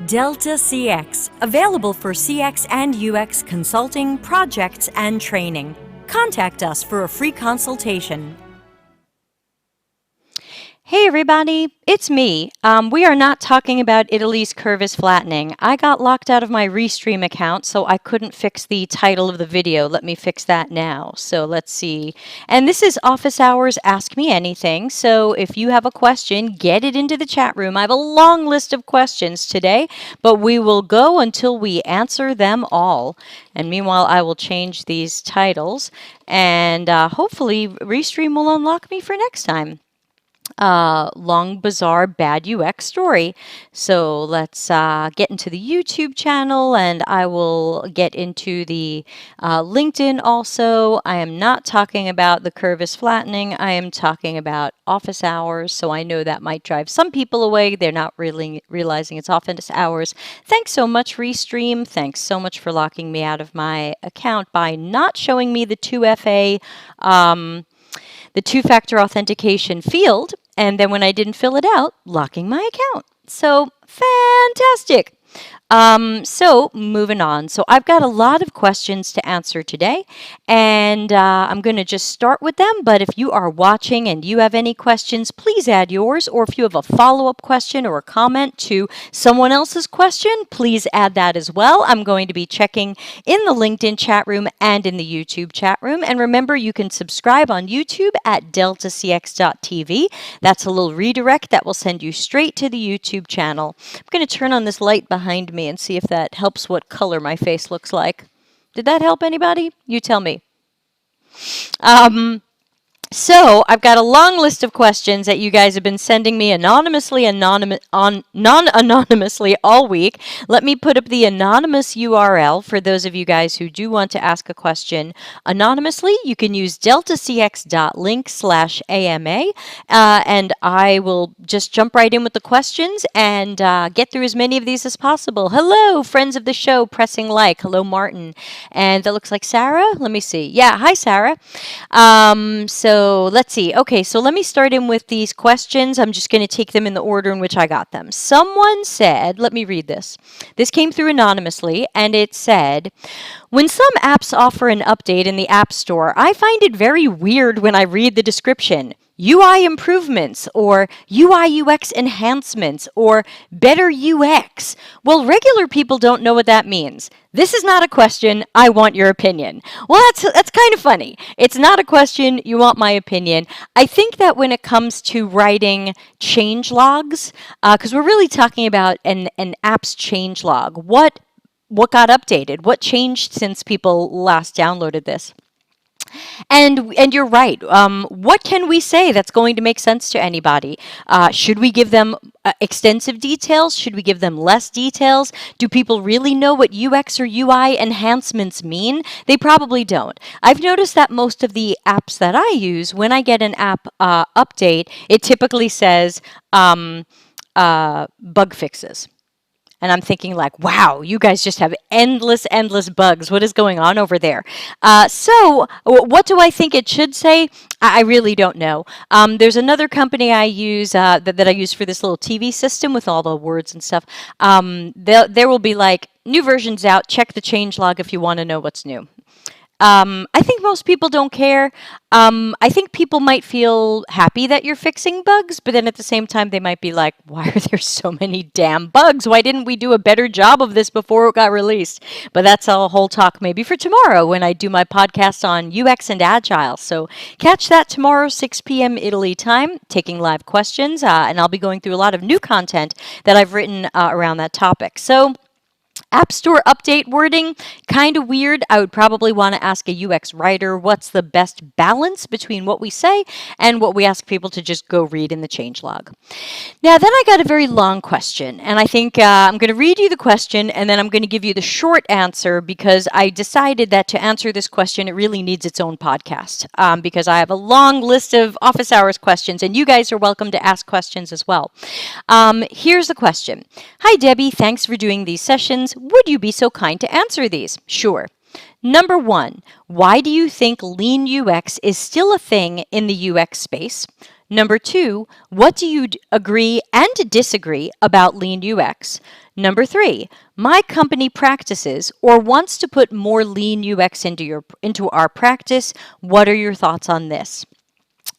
Delta CX, available for CX and UX consulting, projects, and training. Contact us for a free consultation. Hey everybody, it's me. We are not talking about Italy's curve is flattening. I got locked out of my Restream account, so I couldn't fix the title of the video. Let me fix that now. So let's see. And this is Office Hours Ask Me Anything. So if you have a question, get it into the chat room. I have a long list of questions today, but we will go until we answer them all. And meanwhile, I will change these titles, and hopefully Restream will unlock me for next time. Long, bizarre, bad UX story. So let's get into the YouTube channel, and I will get into the LinkedIn also. I am not talking about the curve is flattening. I am talking about office hours. So I know that might drive some people away. They're not really realizing it's office hours. Thanks so much, Restream. Thanks so much for locking me out of my account by not showing me the 2FA, the two-factor authentication field, and then when I didn't fill it out, locking my account. So fantastic. So moving on. So I've got a lot of questions to answer today, and I'm going to just start with them. But if you are watching and you have any questions, please add yours. Or if you have a follow-up question or a comment to someone else's question, please add that as well. I'm going to be checking in the LinkedIn chat room and in the YouTube chat room. And remember, you can subscribe on YouTube at deltacx.tv. That's a little redirect that will send you straight to the YouTube channel. I'm going to turn on this light behind me and see if that helps what color my face looks like. Did that help anybody? You tell me. So I've got a long list of questions that you guys have been sending me non-anonymously all week. Let me put up the anonymous URL for those of you guys who do want to ask a question anonymously. You can use deltacx.link/AMA, and I will just jump right in with the questions and get through as many of these as possible. Hello, friends of the show, pressing like. Hello, Martin. And that looks like Sarah. Let me see. Yeah, hi, Sarah. So let's see. Okay, so let me start in with these questions. I'm just going to take them in the order in which I got them. Someone said, let me read this. This came through anonymously, and it said, when some apps offer an update in the App Store, I find it very weird when I read the description. UI improvements, or UI UX enhancements, or better UX. Well, regular people don't know what that means. This is not a question. I want your opinion. Well, that's kind of funny. It's not a question. You want my opinion. I think that when it comes to writing change logs, because we're really talking about an app's change log. What got updated? What changed since people last downloaded this? And you're right. What can we say that's going to make sense to anybody? Should we give them extensive details? Should we give them less details? Do people really know what UX or UI enhancements mean? They probably don't. I've noticed that most of the apps that I use, when I get an app update, it typically says bug fixes. And I'm thinking like, wow, you guys just have endless bugs. What is going on over there? So what do I think it should say? I really don't know. There's another company I use that I use for this little TV system with all the words and stuff. There will be like, new versions out. Check the change log if you want to know what's new. I think most people don't care. I think people might feel happy that you're fixing bugs, but then at the same time, they might be like, why are there so many damn bugs? Why didn't we do a better job of this before it got released? But that's a whole talk maybe for tomorrow when I do my podcast on UX and Agile. So catch that tomorrow, 6 p.m. Italy time, taking live questions, and I'll be going through a lot of new content that I've written around that topic. So App Store update wording, kind of weird. I would probably want to ask a UX writer what's the best balance between what we say and what we ask people to just go read in the changelog. Now, then I got a very long question, and I think I'm going to read you the question, and then I'm going to give you the short answer because I decided that to answer this question, it really needs its own podcast because I have a long list of office hours questions, and you guys are welcome to ask questions as well. Here's the question. Hi, Debbie. Thanks for doing these sessions. Would you be so kind to answer these? Sure. Number 1, why do you think lean UX is still a thing in the UX space? Number 2, what do you agree and disagree about lean UX? Number 3, my company practices or wants to put more lean UX into our practice. What are your thoughts on this?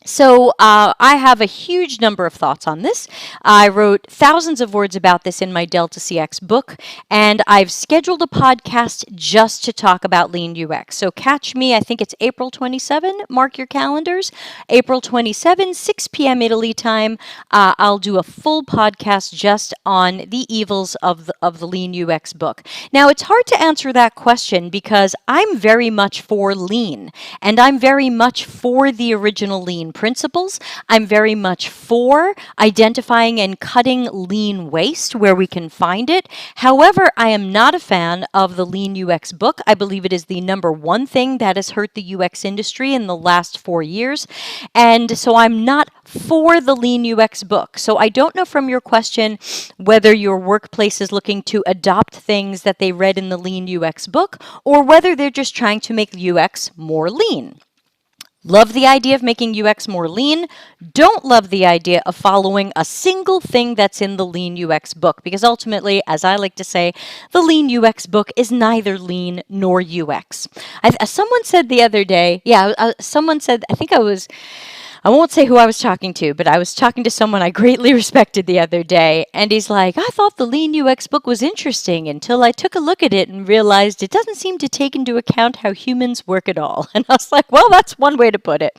So I have a huge number of thoughts on this. I wrote thousands of words about this in my Delta CX book, and I've scheduled a podcast just to talk about Lean UX. So catch me, I think it's April 27, mark your calendars, April 27, 6 p.m. Italy time. I'll do a full podcast just on the evils of the Lean UX book. Now, it's hard to answer that question because I'm very much for lean, and I'm very much for the original lean principles. I'm very much for identifying and cutting lean waste where we can find it. However, I am not a fan of the Lean UX book. I believe it is the number one thing that has hurt the UX industry in the last 4 years. And so I'm not for the Lean UX book. So I don't know from your question whether your workplace is looking to adopt things that they read in the Lean UX book or whether they're just trying to make UX more lean. Love the idea of making UX more lean. Don't love the idea of following a single thing that's in the Lean UX book because ultimately, as I like to say, the Lean UX book is neither lean nor UX. Someone said the other day, someone said, I won't say who I was talking to, but I was talking to someone I greatly respected the other day, and he's like, I thought the Lean UX book was interesting until I took a look at it and realized it doesn't seem to take into account how humans work at all. And I was like, well, that's one way to put it.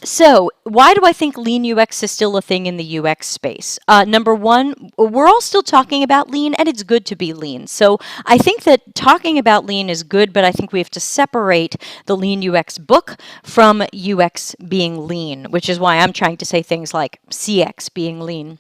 So why do I think Lean UX is still a thing in the UX space? Number one, we're all still talking about lean, and it's good to be lean. So I think that talking about lean is good, but I think we have to separate the Lean UX book from UX being lean, which is why I'm trying to say things like CX being lean.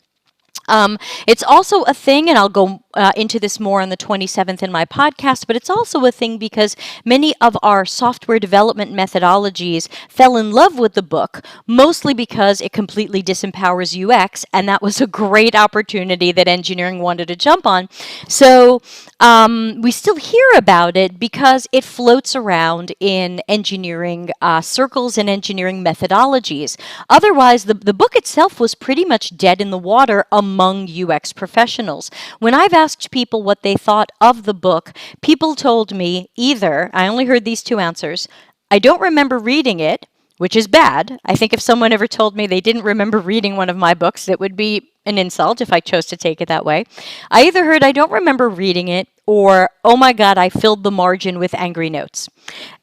It's also a thing, and I'll go into this more on the 27th in my podcast, but it's also a thing because many of our software development methodologies fell in love with the book, mostly because it completely disempowers UX, and that was a great opportunity that engineering wanted to jump on. So we still hear about it because it floats around in engineering circles and engineering methodologies. Otherwise, the book itself was pretty much dead in the water among UX professionals. When I've asked people what they thought of the book, people told me either, I only heard these two answers, I don't remember reading it, which is bad. I think if someone ever told me they didn't remember reading one of my books, it would be an insult if I chose to take it that way. I either heard I don't remember reading it or, oh my God, I filled the margin with angry notes.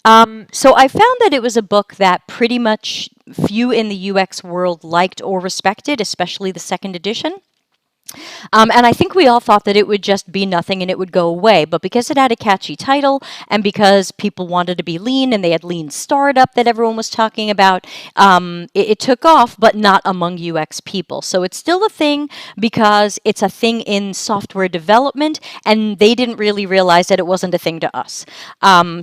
So I found that it was a book that pretty much few in the UX world liked or respected, especially the second edition. And I think we all thought that it would just be nothing and it would go away. But because it had a catchy title and because people wanted to be lean and they had Lean Startup that everyone was talking about, it took off, but not among UX people. So it's still a thing because it's a thing in software development and they didn't really realize that it wasn't a thing to us.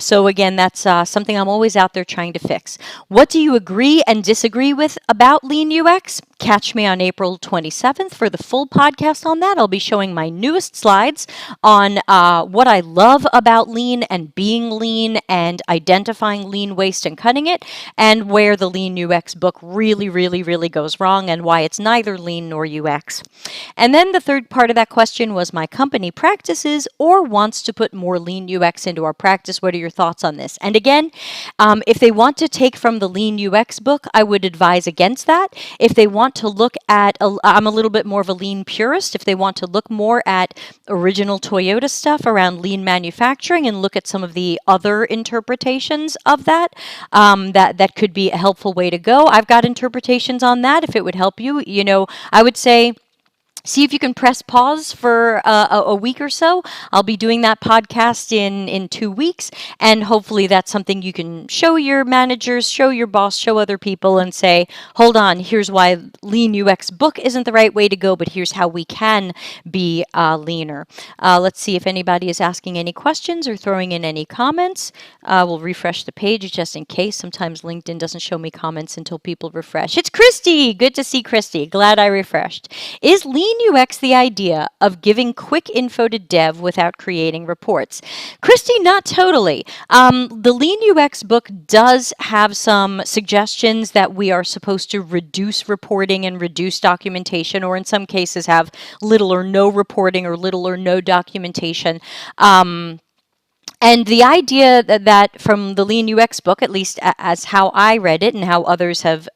So again, that's something I'm always out there trying to fix. What do you agree and disagree with about Lean UX? Catch me on April 27th for the full podcast on that. I'll be showing my newest slides on what I love about lean and being lean and identifying lean waste and cutting it, and where the Lean UX book really, really, really goes wrong and why it's neither lean nor UX. And then the third part of that question was my company practices or wants to put more Lean UX into our practice. What are your thoughts on this? And again, if they want to take from the Lean UX book, I would advise against that. If they want to look at, I'm a little bit more of a lean purist, if they want to look more at original Toyota stuff around lean manufacturing and look at some of the other interpretations of that, that could be a helpful way to go. I've got interpretations on that if it would help you. You know, I would say, see if you can press pause for a week or so. I'll be doing that podcast in 2 weeks, and hopefully that's something you can show your managers, show your boss, show other people, and say, hold on, here's why Lean UX book isn't the right way to go, but here's how we can be leaner. Let's see if anybody is asking any questions or throwing in any comments. We'll refresh the page just in case. Sometimes LinkedIn doesn't show me comments until people refresh. It's Christy! Good to see Christy. Glad I refreshed. Is Lean UX the idea of giving quick info to dev without creating reports? Christy, not totally. The Lean UX book does have some suggestions that we are supposed to reduce reporting and reduce documentation, or in some cases have little or no reporting or little or no documentation. And the idea that from the Lean UX book, at least as how I read it and how others have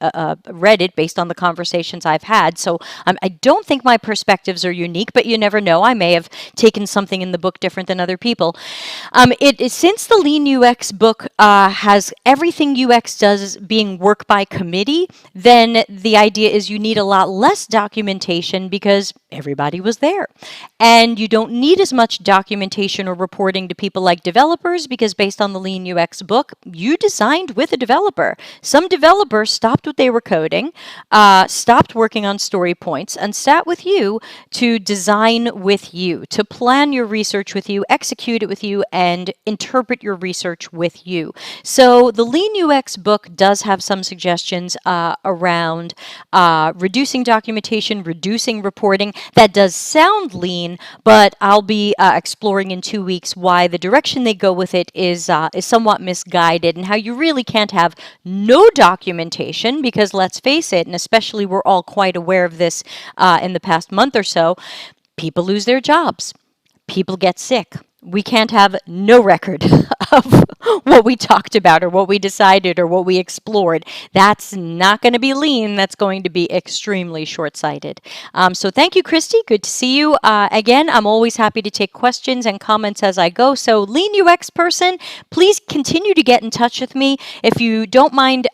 read it based on the conversations I've had, so I don't think my perspectives are unique, but you never know. I may have taken something in the book different than other people. Since the Lean UX book has everything UX does being work by committee, then the idea is you need a lot less documentation because everybody was there. And you don't need as much documentation or reporting to people like developers because based on the Lean UX book, you designed with a developer. Some developers stopped what they were coding, stopped working on story points, and sat with you to design with you, to plan your research with you, execute it with you, and interpret your research with you. So the Lean UX book does have some suggestions around reducing documentation, reducing reporting. That does sound lean, but I'll be exploring in 2 weeks why the direction they go with it is somewhat misguided and how you really can't have no documentation because let's face it, and especially we're all quite aware of this in the past month or so, people lose their jobs. People get sick. We can't have no record of what we talked about or what we decided or what we explored. That's not going to be lean. That's going to be extremely short-sighted. So thank you, Christy. Good to see you. Again, I'm always happy to take questions and comments as I go. So Lean UX person, please continue to get in touch with me. If you don't mind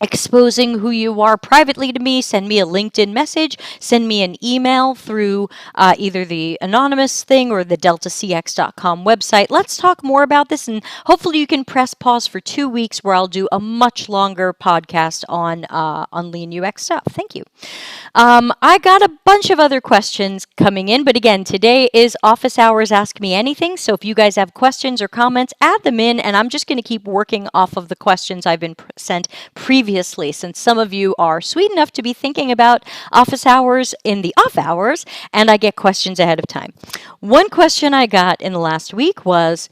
exposing who you are privately to me, send me a LinkedIn message, send me an email through either the anonymous thing or the deltacx.com website. Let's talk more about this, and hopefully you can press pause for 2 weeks where I'll do a much longer podcast on Lean UX stuff. Thank you. I got a bunch of other questions coming in, but again, today is office hours Ask Me Anything, so if you guys have questions or comments, add them in, and I'm just going to keep working off of the questions I've been sent previously, since some of you are sweet enough to be thinking about office hours in the off hours, and I get questions ahead of time. One question I got in the last week was,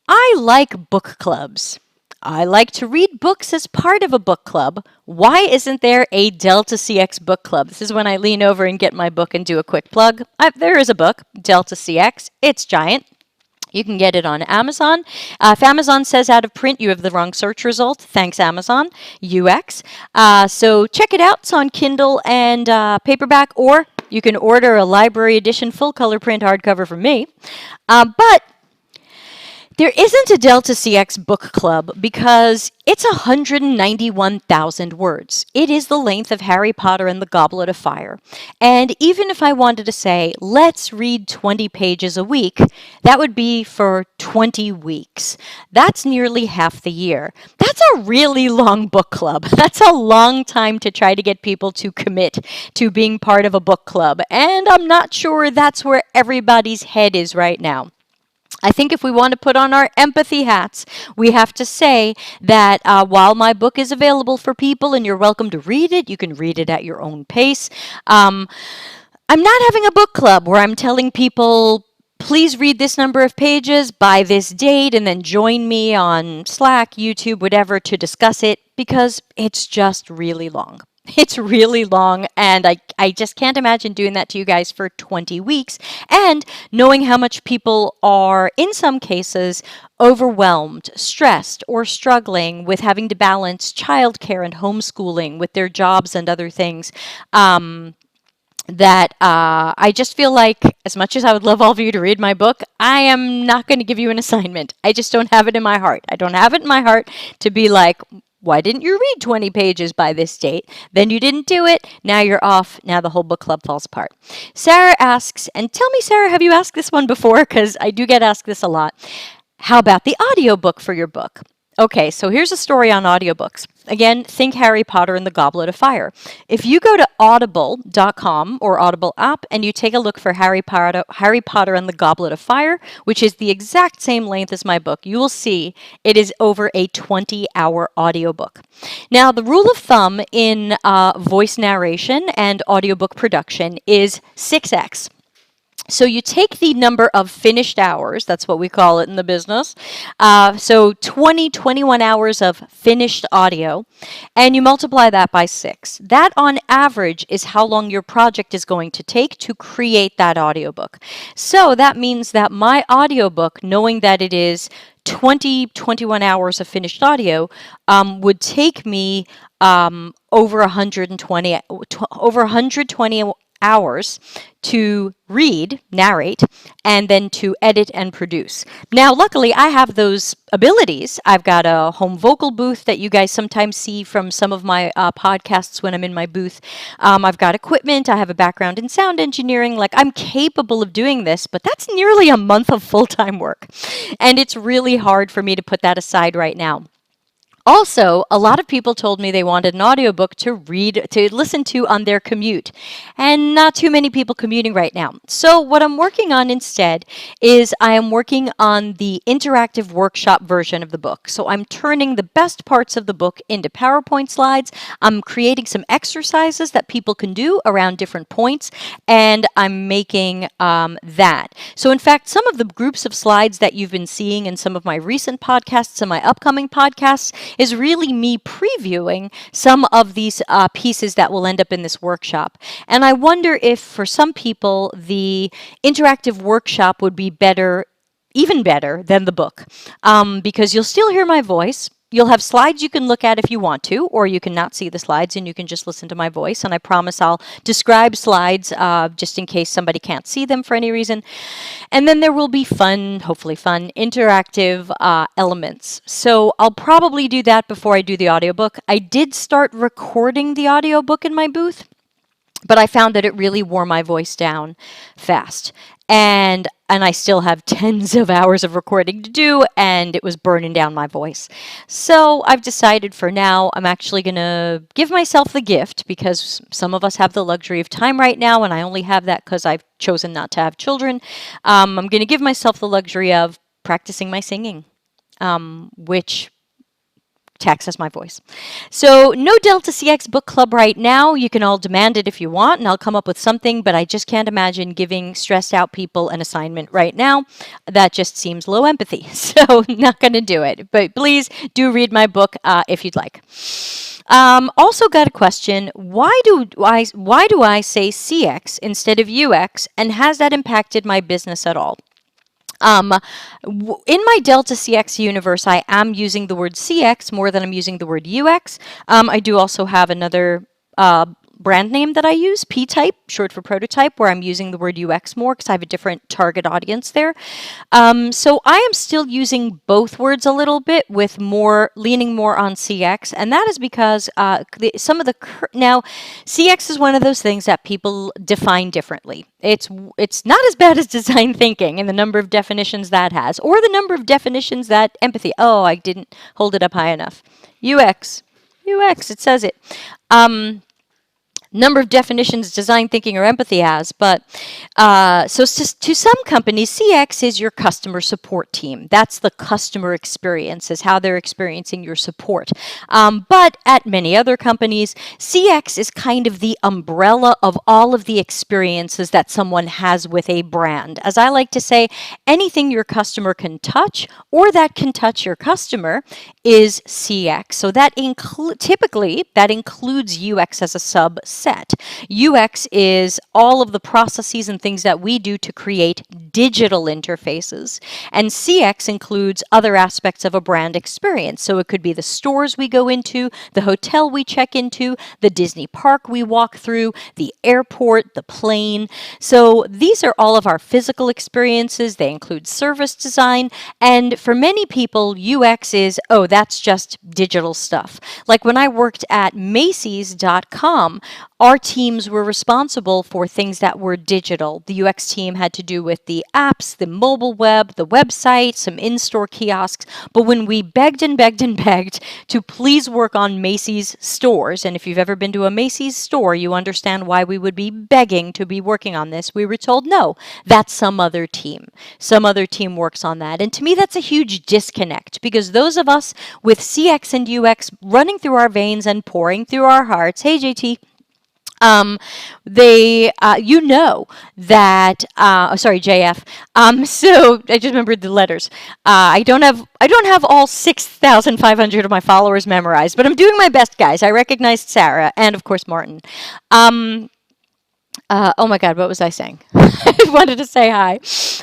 I like book clubs. I like to read books as part of a book club. Why isn't there a Delta CX book club? This is when I lean over and get my book and do a quick plug. There is a book, Delta CX. It's giant. You can get it on Amazon. If Amazon says out of print, you have the wrong search result. Thanks, Amazon UX. So check it out. It's on Kindle and paperback, or you can order a library edition full color print hardcover from me. But there isn't a Delta CX book club because it's 191,000 words. It is the length of Harry Potter and the Goblet of Fire. And even if I wanted to say, let's read 20 pages a week, that would be for 20 weeks. That's nearly half the year. That's a really long book club. That's a long time to try to get people to commit to being part of a book club. And I'm not sure that's where everybody's head is right now. I think if we want to put on our empathy hats, we have to say that while my book is available for people and you're welcome to read it, you can read it at your own pace. I'm not having a book club where I'm telling people, please read this number of pages by this date and then join me on Slack, YouTube, whatever to discuss it, because it's just really long. It's really long, and I just can't imagine doing that to you guys for 20 weeks. And knowing how much people are, in some cases, overwhelmed, stressed, or struggling with having to balance childcare and homeschooling with their jobs and other things, that I just feel like, as much as I would love all of you to read my book, I am not going to give you an assignment. I just don't have it in my heart. I don't have it in my heart to be like, why didn't you read 20 pages by this date? Then you didn't do it. Now you're off. Now the whole book club falls apart. Sarah asks, and tell me, Sarah, have you asked this one before? Because I do get asked this a lot. How about the audiobook for your book? Okay, so here's a story on audiobooks. Again, think Harry Potter and the Goblet of Fire. If you go to audible.com or Audible app and you take a look for Harry Potter and the Goblet of Fire, which is the exact same length as my book, you will see it is over a 20-hour audiobook. Now, the rule of thumb in voice narration and audiobook production is 6x. So you take the number of finished hours, that's what we call it in the business, so 21 hours of finished audio, and you multiply that by 6. That on average is how long your project is going to take to create that audiobook. So that means that my audiobook, knowing that it is 21 hours of finished audio, would take me over 120 hours to read, narrate, and then to edit and produce. Now, luckily, I have those abilities. I've got a home vocal booth that you guys sometimes see from some of my podcasts when I'm in my booth. I've got equipment. I have a background in sound engineering. Like, I'm capable of doing this, but that's nearly a month of full-time work. And it's really hard for me to put that aside right now. Also, a lot of people told me they wanted an audiobook to listen to on their commute. And not too many people commuting right now. So what I'm working on instead is I am working on the interactive workshop version of the book. So I'm turning the best parts of the book into PowerPoint slides. I'm creating some exercises that people can do around different points, and I'm making that. So in fact, some of the groups of slides that you've been seeing in some of my recent podcasts and my upcoming podcasts is really me previewing some of these pieces that will end up in this workshop. And I wonder if for some people the interactive workshop would be better, even better than the book, because you'll still hear my voice. You'll have slides you can look at if you want to, or you can not see the slides and you can just listen to my voice. And I promise I'll describe slides just in case somebody can't see them for any reason. And then there will be fun, hopefully fun, interactive elements. So I'll probably do that before I do the audiobook. I did start recording the audiobook in my booth, but I found that it really wore my voice down fast. And I still have tens of hours of recording to do, and it was burning down my voice. So I've decided for now I'm actually going to give myself the gift, because some of us have the luxury of time right now, and I only have that because I've chosen not to have children. I'm going to give myself the luxury of practicing my singing, which taxes my voice. So no Delta CX book club right now. You can all demand it if you want, and I'll come up with something, but I just can't imagine giving stressed out people an assignment right now. That just seems low empathy. So not going to do it. But please do read my book if you'd like. Also got a question. Why do I say CX instead of UX, and has that impacted my business at all? In my Delta CX universe, I am using the word CX more than I'm using the word UX. I do also have another brand name that I use, P-type, short for prototype, where I'm using the word UX more because I have a different target audience there. So I am still using both words a little bit, with leaning more on CX, and that is because now CX is one of those things that people define differently. It's not as bad as design thinking and the number of definitions that has, or the number of definitions that empathy. Oh, I didn't hold it up high enough. UX, it says it. Number of definitions design thinking or empathy has, but to some companies, CX is your customer support team. That's the customer experience, is how they're experiencing your support. But at many other companies, CX is kind of the umbrella of all of the experiences that someone has with a brand. As I like to say, anything your customer can touch or that can touch your customer is CX. So that typically includes UX as a subset. UX is all of the processes and things that we do to create digital interfaces. And CX includes other aspects of a brand experience. So it could be the stores we go into, the hotel we check into, the Disney park we walk through, the airport, the plane. So these are all of our physical experiences. They include service design. And for many people, UX is, that's just digital stuff. Like when I worked at Macy's.com, our teams were responsible for things that were digital. The UX team had to do with the apps, the mobile web, the website, some in-store kiosks. But when we begged and begged and begged to please work on Macy's stores, and if you've ever been to a Macy's store, you understand why we would be begging to be working on this, we were told, no, that's some other team. Some other team works on that. And to me, that's a huge disconnect, because those of us with CX and UX running through our veins and pouring through our hearts, hey JT, you know that, sorry, JF. So I just remembered the letters. I don't have all 6,500 of my followers memorized, but I'm doing my best, guys. I recognized Sarah and, of course, Martin. Oh my God, what was I saying? I wanted to say hi.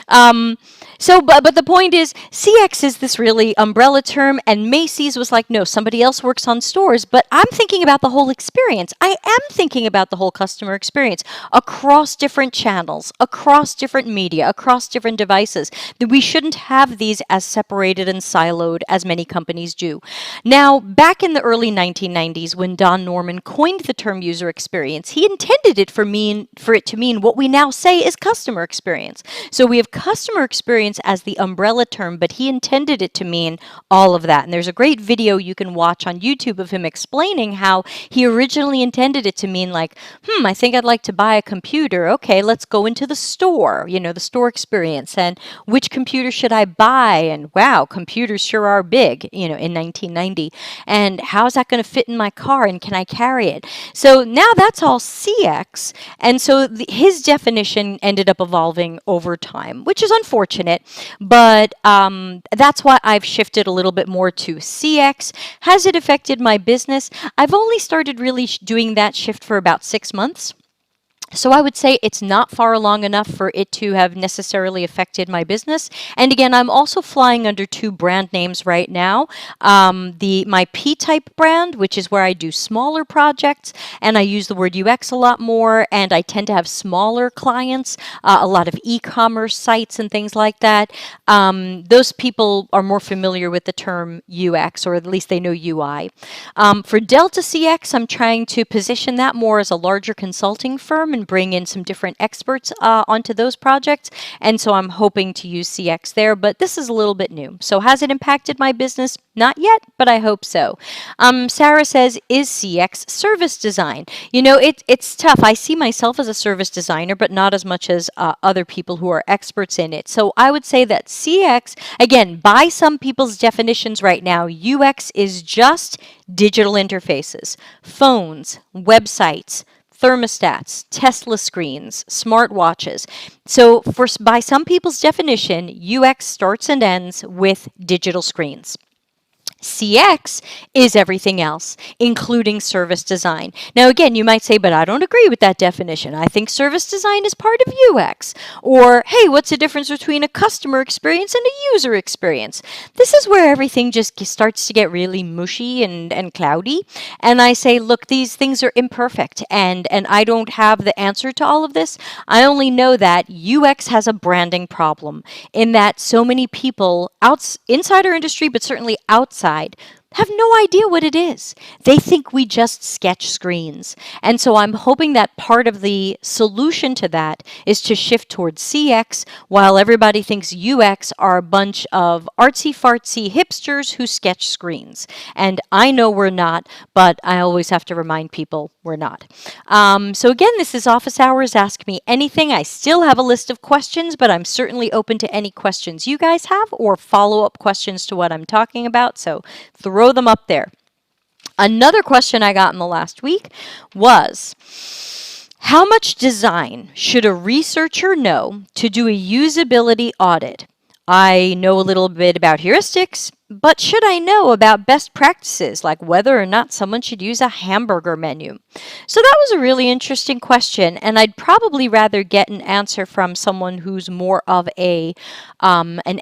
But the point is, CX is this really umbrella term, and Macy's was like, no, somebody else works on stores, but I'm thinking about the whole experience. I am thinking about the whole customer experience across different channels, across different media, across different devices. That we shouldn't have these as separated and siloed as many companies do. Now, back in the early 1990s, when Don Norman coined the term user experience, he intended it for it to mean what we now say is customer experience. So we have customer experience as the umbrella term, but he intended it to mean all of that. And there's a great video you can watch on YouTube of him explaining how he originally intended it to mean like, I think I'd like to buy a computer. Okay, let's go into the store, the store experience, and which computer should I buy? And wow, computers sure are big, in 1990. And how's that going to fit in my car? And can I carry it? So now that's all CX. And so his definition ended up evolving over time, which is unfortunate, but that's why I've shifted a little bit more to CX. Has it affected my business? I've only started really doing that shift for about 6 months. So I would say it's not far along enough for it to have necessarily affected my business. And again, I'm also flying under 2 brand names right now. My P-type brand, which is where I do smaller projects, and I use the word UX a lot more, and I tend to have smaller clients, a lot of e-commerce sites and things like that. Those people are more familiar with the term UX, or at least they know UI. For Delta CX, I'm trying to position that more as a larger consulting firm and bring in some different experts onto those projects. And so I'm hoping to use CX there, but this is a little bit new. So has it impacted my business? Not yet, but I hope so. Sarah says, is CX service design? It's tough. I see myself as a service designer, but not as much as other people who are experts in it. So I would say that CX, again, by some people's definitions right now, UX is just digital interfaces, phones, websites, thermostats, Tesla screens, smartwatches. So by some people's definition, UX starts and ends with digital screens. CX is everything else, including service design. Now, again, you might say, but I don't agree with that definition. I think service design is part of UX. Or, hey, what's the difference between a customer experience and a user experience? This is where everything just starts to get really mushy and cloudy. And I say, look, these things are imperfect, and I don't have the answer to all of this. I only know that UX has a branding problem in that so many people inside our industry, but certainly outside, have no idea what it is. They think we just sketch screens. And so I'm hoping that part of the solution to that is to shift towards CX, while everybody thinks UX are a bunch of artsy-fartsy hipsters who sketch screens. And I know we're not, but I always have to remind people we're not. So again, this is Office Hours. Ask me anything. I still have a list of questions, but I'm certainly open to any questions you guys have or follow-up questions to what I'm talking about. So throw them up there. Another question I got in the last week was, how much design should a researcher know to do a usability audit? I know a little bit about heuristics, but should I know about best practices, like whether or not someone should use a hamburger menu? So that was a really interesting question, and I'd probably rather get an answer from someone who's more of an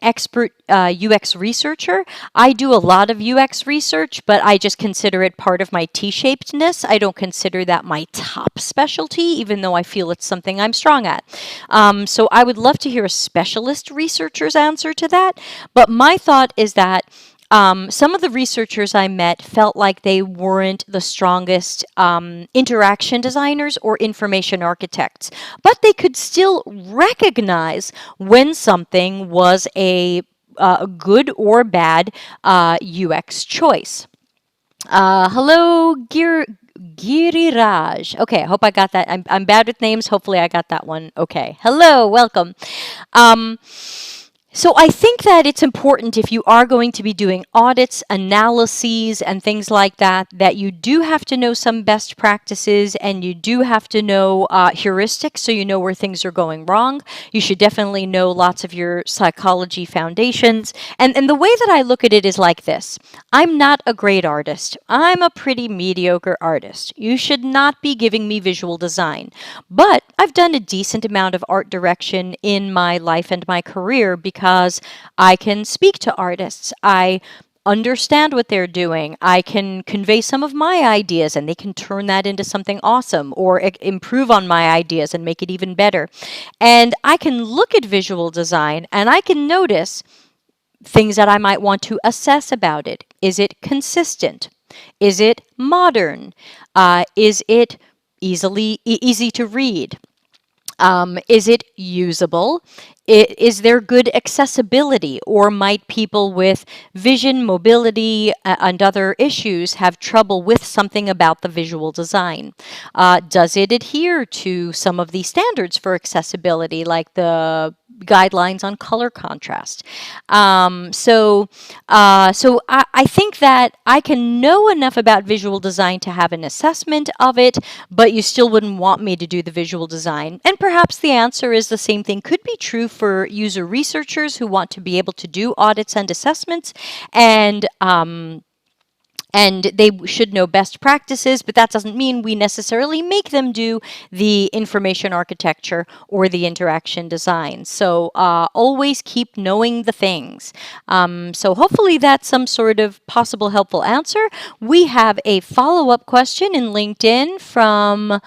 expert UX researcher. I do a lot of UX research, but I just consider it part of my T-shapedness. I don't consider that my top specialty, even though I feel it's something I'm strong at. So I would love to hear a specialist researcher's answer to that, but my thought is that Some of the researchers I met felt like they weren't the strongest interaction designers or information architects, but they could still recognize when something was a good or bad UX choice. Hello, Giriraj. Okay, I hope I got that. I'm bad with names. Hopefully, I got that one. Okay. Hello, welcome. Um, so I think that it's important if you are going to be doing audits, analyses, and things like that, that you do have to know some best practices and you do have to know heuristics so you know where things are going wrong. You should definitely know lots of your psychology foundations. And the way that I look at it is like this. I'm not a great artist. I'm a pretty mediocre artist. You should not be giving me visual design. But I've done a decent amount of art direction in my life and my career because I can speak to artists. I understand what they're doing. I can convey some of my ideas and they can turn that into something awesome or improve on my ideas and make it even better. And I can look at visual design and I can notice things that I might want to assess about it. Is it consistent? Is it modern? Is it easy to read? Is it usable? Is there good accessibility, or might people with vision, mobility, and other issues have trouble with something about the visual design? Does it adhere to some of the standards for accessibility, like the guidelines on color contrast? I think that I can know enough about visual design to have an assessment of it, but you still wouldn't want me to do the visual design. And perhaps the answer is the same thing could be true for user researchers who want to be able to do audits and assessments, and they should know best practices, but that doesn't mean we necessarily make them do the information architecture or the interaction design. So always keep knowing the things. So hopefully that's some sort of possible helpful answer. We have a follow-up question in LinkedIn from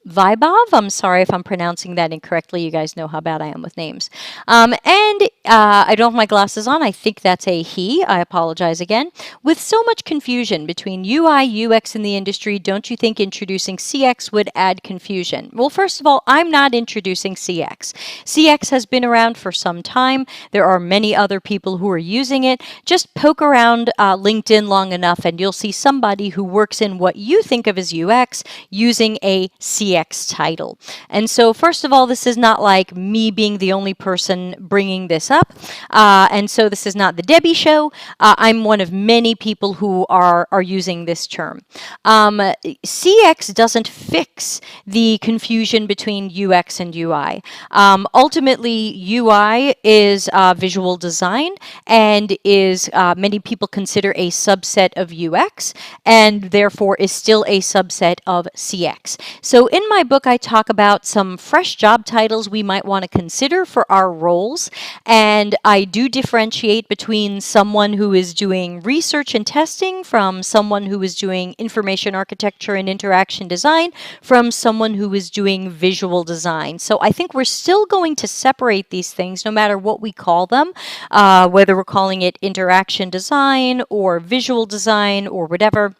Vibov. I'm sorry if I'm pronouncing that incorrectly. You guys know how bad I am with names. I don't have my glasses on. I think that's a he. I apologize again. With so much confusion between UI, UX in the industry, don't you think introducing CX would add confusion? Well, first of all, I'm not introducing CX. CX has been around for some time. There are many other people who are using it. Just poke around LinkedIn long enough and you'll see somebody who works in what you think of as UX using a CX title. And so, first of all, this is not like me being the only person bringing this up. And so this is not the Debbie show. I'm one of many people who are using this term. CX doesn't fix the confusion between UX and UI. Ultimately, UI is visual design and is many people consider a subset of UX and therefore is still a subset of CX. So in my book, I talk about some fresh job titles we might want to consider for our roles. And I do differentiate between someone who is doing research and testing from someone who is doing information architecture and interaction design from someone who is doing visual design. So I think we're still going to separate these things no matter what we call them, whether we're calling it interaction design or visual design or whatever.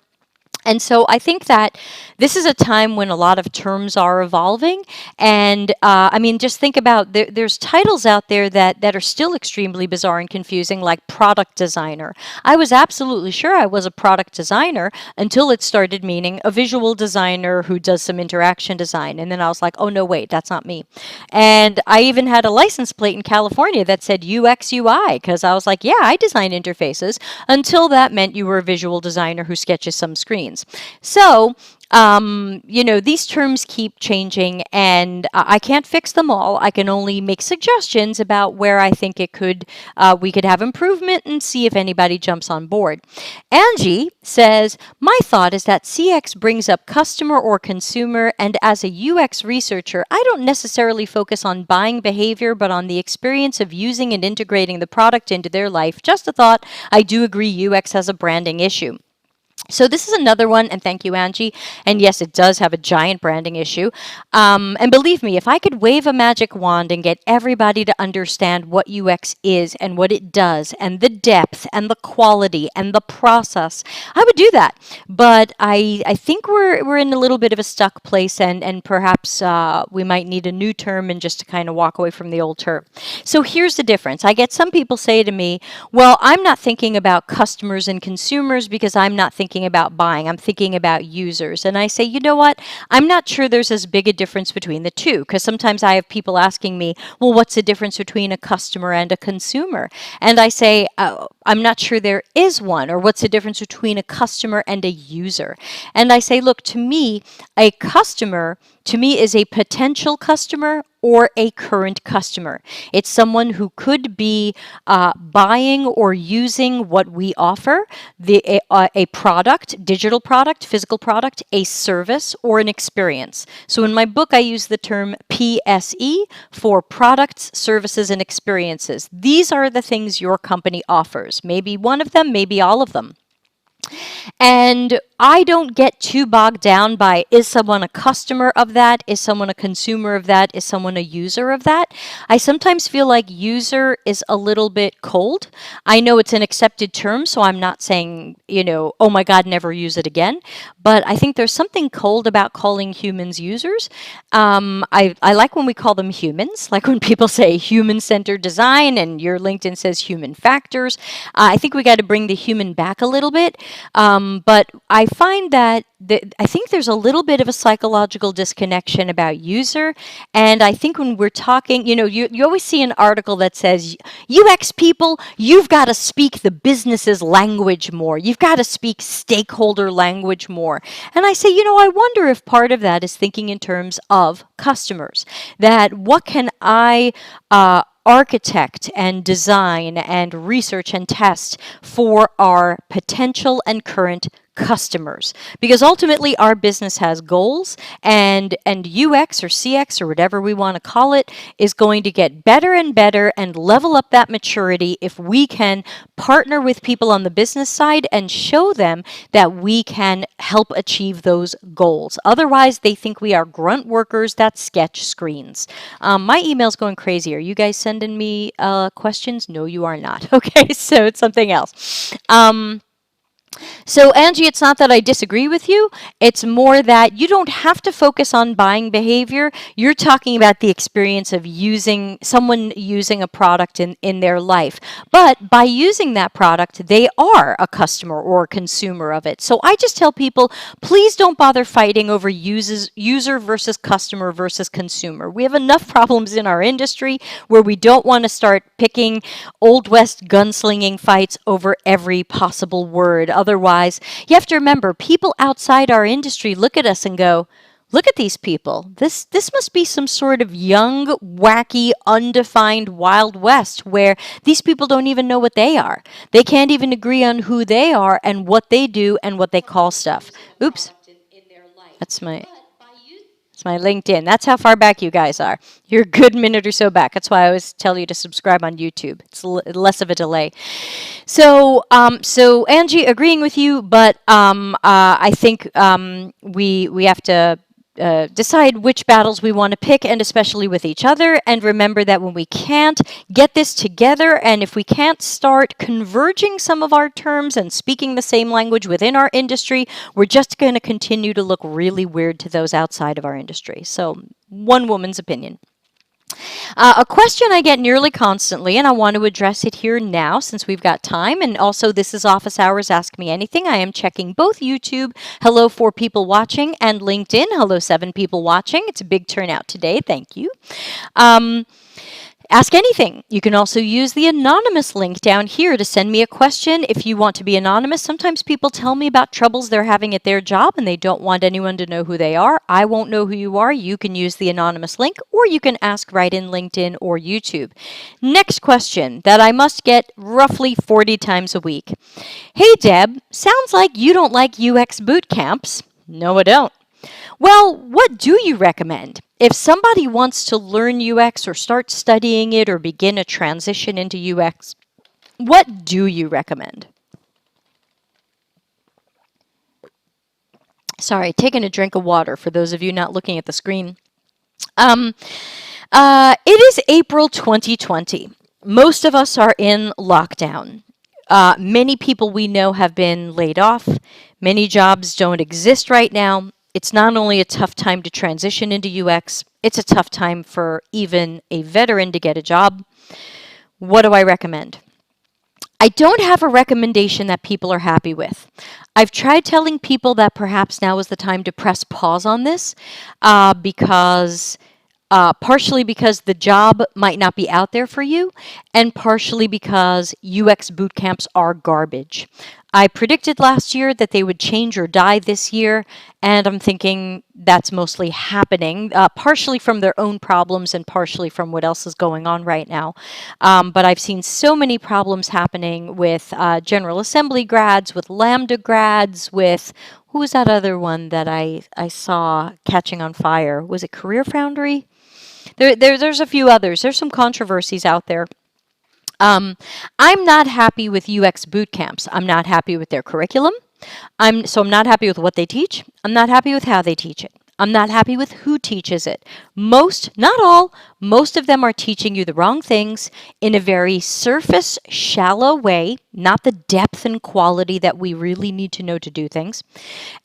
And so I think that this is a time when a lot of terms are evolving. And I mean, just think about there's titles out there that are still extremely bizarre and confusing, like product designer. I was absolutely sure I was a product designer until it started meaning a visual designer who does some interaction design. And then I was like, oh, no, wait, that's not me. And I even had a license plate in California that said UX UI because I was like, yeah, I design interfaces, until that meant you were a visual designer who sketches some screens. So, these terms keep changing and I can't fix them all. I can only make suggestions about where I think we could have improvement and see if anybody jumps on board. Angie says, my thought is that CX brings up customer or consumer, and as a UX researcher, I don't necessarily focus on buying behavior, but on the experience of using and integrating the product into their life. Just a thought. I do agree UX has a branding issue. So this is another one, and thank you, Angie. And yes, it does have a giant branding issue. And believe me, if I could wave a magic wand and get everybody to understand what UX is and what it does, and the depth and the quality and the process, I would do that. But I think we're in a little bit of a stuck place, and perhaps we might need a new term and just to kind of walk away from the old term. So here's the difference. I get some people say to me, well, I'm not thinking about customers and consumers because I'm not thinking about buying. I'm thinking about users. And I say, you know what? I'm not sure there's as big a difference between the two, because sometimes I have people asking me, well, what's the difference between a customer and a consumer? And I say, I'm not sure there is one, or what's the difference between a customer and a user? And I say, look, to me, a customer is a potential customer or a current customer. It's someone who could be buying or using what we offer, a product, digital product, physical product, a service, or an experience. So in my book, I use the term PSE for products, services, and experiences. These are the things your company offers. Maybe one of them, maybe all of them. And I don't get too bogged down by, is someone a customer of that? Is someone a consumer of that? Is someone a user of that? I sometimes feel like user is a little bit cold. I know it's an accepted term, so I'm not saying, oh my God, never use it again. But I think there's something cold about calling humans users. I like when we call them humans, like when people say human-centered design and your LinkedIn says human factors. I think we got to bring the human back a little bit. But I find that I think there's a little bit of a psychological disconnection about user. And I think when we're talking, you always see an article that says, UX people, you've got to speak the business's language more. You've got to speak stakeholder language more. And I say, I wonder if part of that is thinking in terms of customers. That what can I architect and design and research and test for our potential and current customers, because ultimately our business has goals, and UX or CX or whatever we want to call it is going to get better and better and level up that maturity if we can partner with people on the business side and show them that we can help achieve those goals. Otherwise, they think we are grunt workers that sketch screens. My email's going crazy. Are you guys sending me questions? No, you are not. Okay, so it's something else. So, Angie, it's not that I disagree with you. It's more that you don't have to focus on buying behavior. You're talking about the experience of someone using a product in their life. But by using that product, they are a customer or a consumer of it. So I just tell people, please don't bother fighting over user versus customer versus consumer. We have enough problems in our industry where we don't want to start picking Old West gunslinging fights over every possible word. Otherwise, you have to remember, people outside our industry look at us and go, look at these people. This must be some sort of young, wacky, undefined Wild West where these people don't even know what they are. They can't even agree on who they are and what they do and what they call stuff. Oops. That's my LinkedIn. That's how far back you guys are. You're a good minute or so back. That's why I always tell you to subscribe on YouTube. It's less of a delay. So Angie, agreeing with you, but I think we have to decide which battles we want to pick, and especially with each other. And remember that when we can't get this together, and if we can't start converging some of our terms and speaking the same language within our industry, we're just going to continue to look really weird to those outside of our industry. So, one woman's opinion. A question I get nearly constantly, and I want to address it here now since we've got time, and also this is Office Hours Ask Me Anything. I am checking both YouTube, hello 4 people watching, and LinkedIn, hello 7 people watching. It's a big turnout today, thank you. Ask anything. You can also use the anonymous link down here to send me a question if you want to be anonymous. Sometimes people tell me about troubles they're having at their job and they don't want anyone to know who they are. I won't know who you are. You can use the anonymous link, or you can ask right in LinkedIn or YouTube. Next question that I must get roughly 40 times a week. Hey Deb, sounds like you don't like UX boot camps. No, I don't. Well, what do you recommend? If somebody wants to learn UX or start studying it or begin a transition into UX, what do you recommend? Sorry, taking a drink of water for those of you not looking at the screen. It is April 2020. Most of us are in lockdown. Many people we know have been laid off. Many jobs don't exist right now. It's not only a tough time to transition into UX, it's a tough time for even a veteran to get a job. What do I recommend? I don't have a recommendation that people are happy with. I've tried telling people that perhaps now is the time to press pause on this because partially because the job might not be out there for you, and partially because UX boot camps are garbage. I predicted last year that they would change or die this year, and I'm thinking that's mostly happening, partially from their own problems and partially from what else is going on right now. But I've seen so many problems happening with General Assembly grads, with Lambda grads, with who was that other one that I saw catching on fire? Was it Career Foundry? There's a few others. There's some controversies out there. I'm not happy with UX boot camps. I'm not happy with their curriculum. I'm not happy with what they teach. I'm not happy with how they teach it. I'm not happy with who teaches it. Most, not all, most of them are teaching you the wrong things in a very surface, shallow way, not the depth and quality that we really need to know to do things.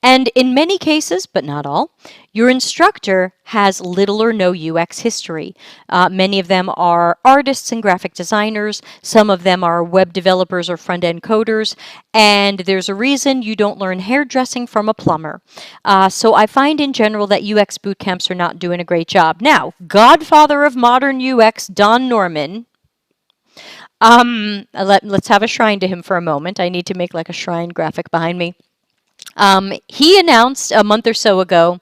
And in many cases, but not all, your instructor has little or no UX history. Many of them are artists and graphic designers. Some of them are web developers or front-end coders. And there's a reason you don't learn hairdressing from a plumber. So I find in general that UX boot camps are not doing a great job. Now, godfather of modern UX, Don Norman, let's have a shrine to him for a moment. I need to make like a shrine graphic behind me. He announced a month or so ago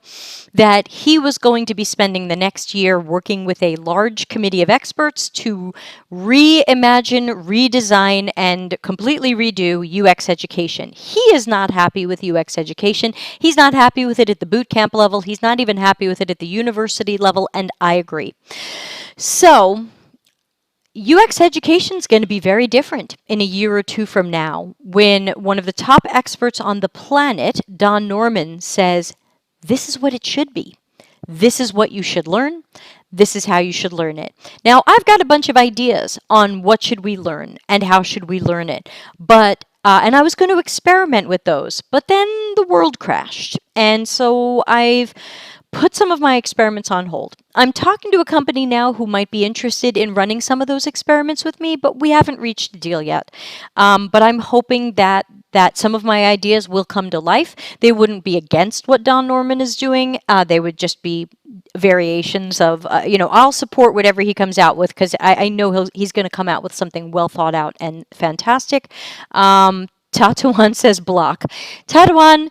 that he was going to be spending the next year working with a large committee of experts to reimagine, redesign, and completely redo UX education. He is not happy with UX education. He's not happy with it at the boot camp level. He's not even happy with it at the university level, and I agree. So, UX education is going to be very different in a year or two from now when one of the top experts on the planet, Don Norman, says, this is what it should be. This is what you should learn. This is how you should learn it. Now, I've got a bunch of ideas on what should we learn and how should we learn it. And I was going to experiment with those, but then the world crashed. And so I've put some of my experiments on hold. I'm talking to a company now who might be interested in running some of those experiments with me, but we haven't reached a deal yet. But I'm hoping that some of my ideas will come to life. They wouldn't be against what Don Norman is doing. They would just be variations of, I'll support whatever he comes out with because I know he's going to come out with something well thought out and fantastic. Tatawan says block. Tatawan,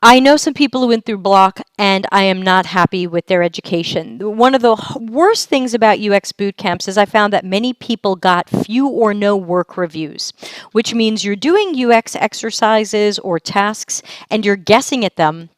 I know some people who went through Block, and I am not happy with their education. One of the worst things about UX boot camps is I found that many people got few or no work reviews, which means you're doing UX exercises or tasks, and you're guessing at them.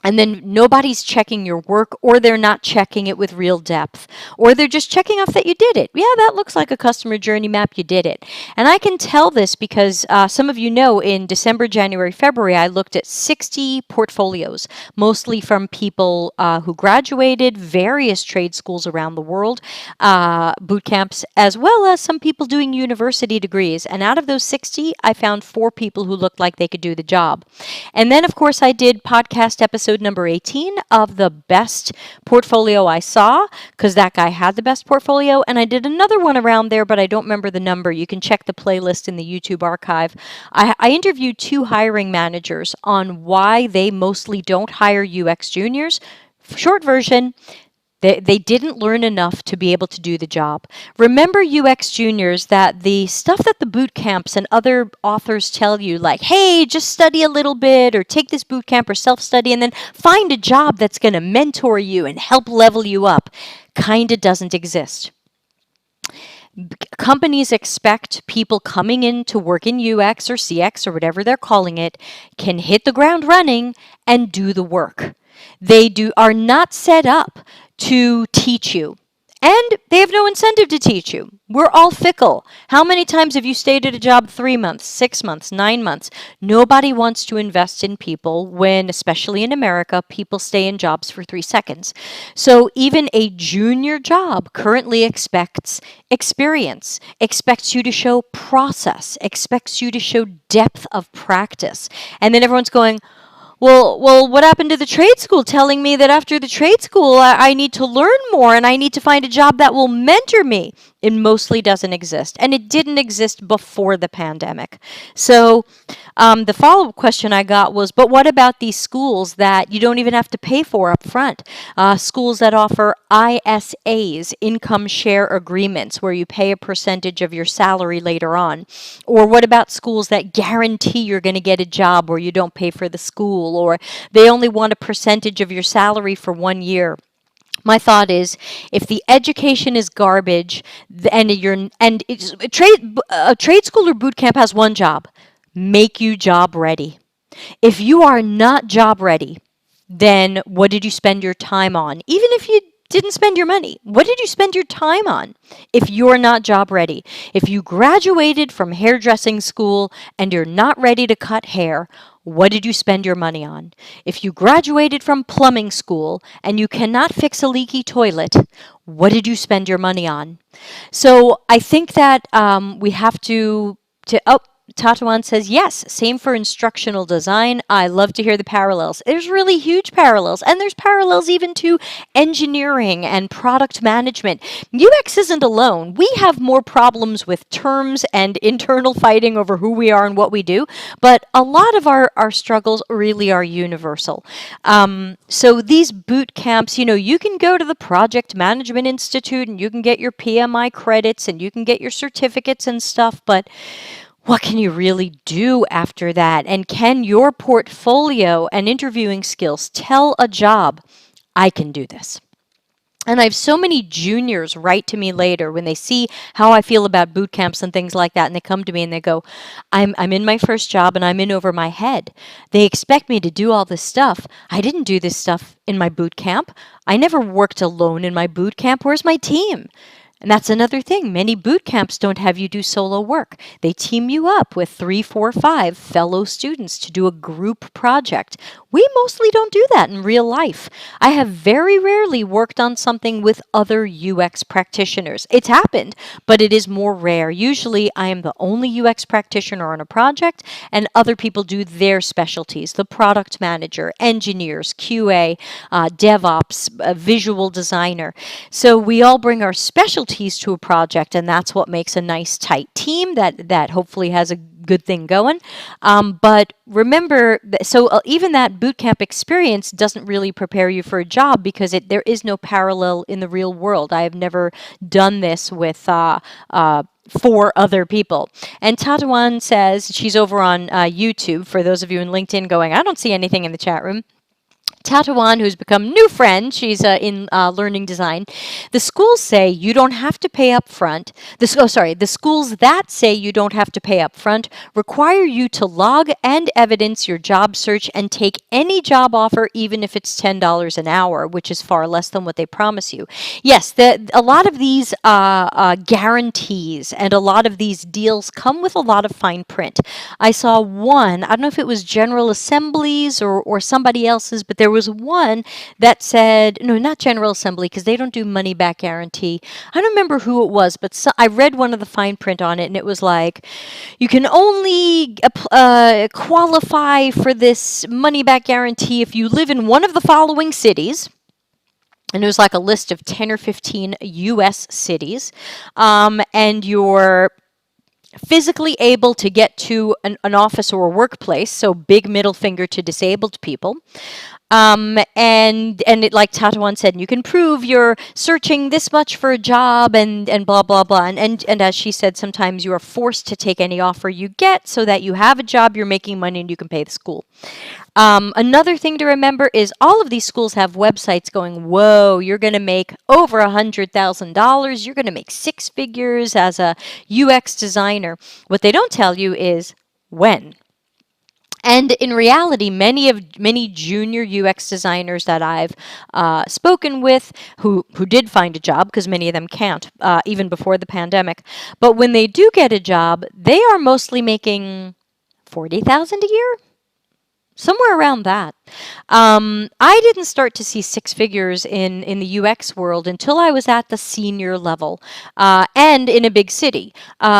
And then nobody's checking your work, or they're not checking it with real depth, or they're just checking off that you did it. Yeah, that looks like a customer journey map. You did it. And I can tell this because some of you know in December, January, February, I looked at 60 portfolios, mostly from people who graduated various trade schools around the world, boot camps, as well as some people doing university degrees. And out of those 60, I found 4 people who looked like they could do the job. And then, of course, I did podcast episode number 18 of the best portfolio I saw, because that guy had the best portfolio, and I did another one around there, but I don't remember the number. You can check the playlist in the YouTube archive. I interviewed 2 hiring managers on why they mostly don't hire UX juniors. Short version, they didn't learn enough to be able to do the job. Remember, UX juniors, that the stuff that the boot camps and other authors tell you, like, hey, just study a little bit or take this boot camp or self-study and then find a job that's going to mentor you and help level you up, kind of doesn't exist. Companies expect people coming in to work in UX or CX or whatever they're calling it can hit the ground running and do the work. They are not set up to teach you. And they have no incentive to teach you. We're all fickle. How many times have you stayed at a job 3 months, 6 months, 9 months? Nobody wants to invest in people when, especially in America, people stay in jobs for 3 seconds. So even a junior job currently expects experience, expects you to show process, expects you to show depth of practice. And then everyone's going, well, what happened to the trade school telling me that after the trade school I need to learn more and I need to find a job that will mentor me? It mostly doesn't exist, and it didn't exist before the pandemic. So the follow-up question I got was, but what about these schools that you don't even have to pay for up front? Schools that offer ISAs, income share agreements, where you pay a percentage of your salary later on. Or what about schools that guarantee you're going to get a job where you don't pay for the school, or they only want a percentage of your salary for 1 year? My thought is, if the education is garbage, and a trade school or boot camp has one job: make you job ready. If you are not job ready, then what did you spend your time on? Even if you didn't spend your money, what did you spend your time on if you're not job ready? If you graduated from hairdressing school and you're not ready to cut hair, what did you spend your money on? If you graduated from plumbing school and you cannot fix a leaky toilet, what did you spend your money on? So I think that we have oh, Tatawan says, yes, same for instructional design. I love to hear the parallels. There's really huge parallels, and there's parallels even to engineering and product management. UX isn't alone. We have more problems with terms and internal fighting over who we are and what we do, but a lot of our struggles really are universal. So these boot camps, you can go to the Project Management Institute and you can get your PMI credits and you can get your certificates and stuff, but what can you really do after that? And can your portfolio and interviewing skills tell a job, I can do this? And I have so many juniors write to me later when they see how I feel about boot camps and things like that, and they come to me and they go, I'm in my first job and I'm in over my head. They expect me to do all this stuff. I didn't do this stuff in my boot camp. I never worked alone in my boot camp. Where's my team? And that's another thing. Many boot camps don't have you do solo work. They team you up with 3, 4, 5 fellow students to do a group project. We mostly don't do that in real life. I have very rarely worked on something with other UX practitioners. It's happened, but it is more rare. Usually I am the only UX practitioner on a project, and other people do their specialties: the product manager, engineers, QA, DevOps, visual designer. So we all bring our specialties to a project, and that's what makes a nice tight team that hopefully has a good thing going. But remember, even that bootcamp experience doesn't really prepare you for a job, because there is no parallel in the real world. I have never done this with for other people. And Tatawan says, she's over on YouTube, for those of you in LinkedIn going, I don't see anything in the chat room. Tatawan, who's become new friend, she's in learning design. The schools say you don't have to pay up front. The schools that say you don't have to pay up front require you to log and evidence your job search and take any job offer, even if it's $10 an hour, which is far less than what they promise you. Yes, a lot of these guarantees and a lot of these deals come with a lot of fine print. I saw one, I don't know if it was General Assembly's or somebody else's, but there was one that said, no, not General Assembly, because they don't do money back guarantee. I don't remember who it was, but I read one of the fine print on it, and it was like, you can only qualify for this money back guarantee if you live in one of the following cities. And it was like a list of 10 or 15 U.S. cities, and you're physically able to get to an office or a workplace, so big middle finger to disabled people. And it, like Tatawan said, you can prove you're searching this much for a job and blah, blah, blah. And as she said, sometimes you are forced to take any offer you get so that you have a job, you're making money, and you can pay the school. Another thing to remember is all of these schools have websites going, whoa, you're going to make over $100,000. You're going to make 6 figures as a UX designer. What they don't tell you is when. And in reality, many junior UX designers that I've spoken with who did find a job, because many of them can't even before the pandemic, but when they do get a job, they are mostly making 40,000 a year, somewhere around that. I didn't start to see six figures in the UX world until I was at the senior level and in a big city.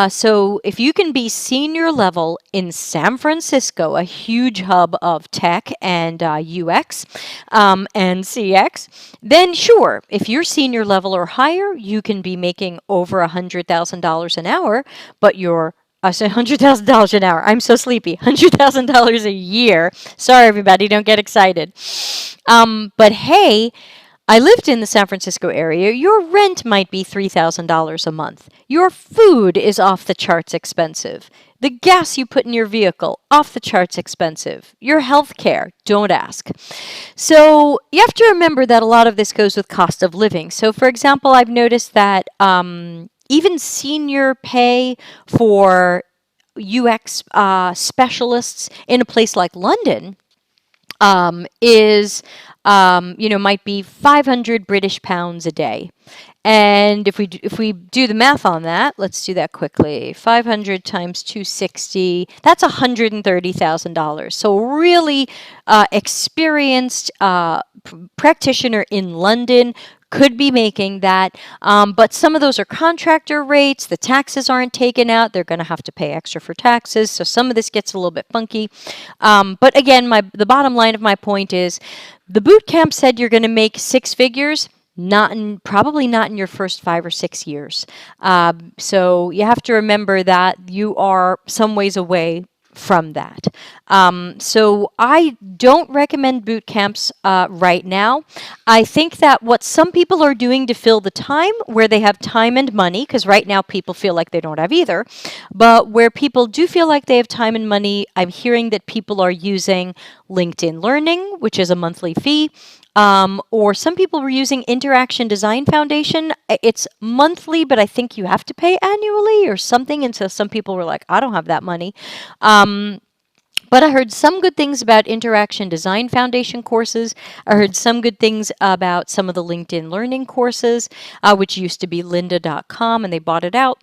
So if you can be senior level in San Francisco, a huge hub of tech and UX and CX, then sure, if you're senior level or higher, you can be making over $100,000 an hour, but you're I said $100,000 an hour. I'm so sleepy. $100,000 a year. Sorry, everybody. Don't get excited. But hey, I lived in the San Francisco area. Your rent might be $3,000 a month. Your food is off the charts expensive. The gas you put in your vehicle, off the charts expensive. Your health care, don't ask. So you have to remember that a lot of this goes with cost of living. So, for example, I've noticed that even senior pay for UX specialists in a place like London might be 500 British pounds a day. And if we do the math on that, let's do that quickly. 500 times 260, that's $130,000. So a really experienced practitioner in London could be making that, but some of those are contractor rates. The taxes aren't taken out. They're going to have to pay extra for taxes, so some of this gets a little bit funky. But again, the bottom line of my point is, the boot camp said you're going to make six figures. Probably not in your first 5 or 6 years. So you have to remember that you are some ways away from that. So I don't recommend boot camps right now. I think that what some people are doing to fill the time, where they have time and money, because right now people feel like they don't have either, but where people do feel like they have time and money, I'm hearing that people are using LinkedIn Learning, which is a monthly fee. Or some people were using Interaction Design Foundation. It's monthly, but I think you have to pay annually or something. And so some people were like, I don't have that money. But I heard some good things about Interaction Design Foundation courses. I heard some good things about some of the LinkedIn Learning courses, which used to be lynda.com, and they bought it out.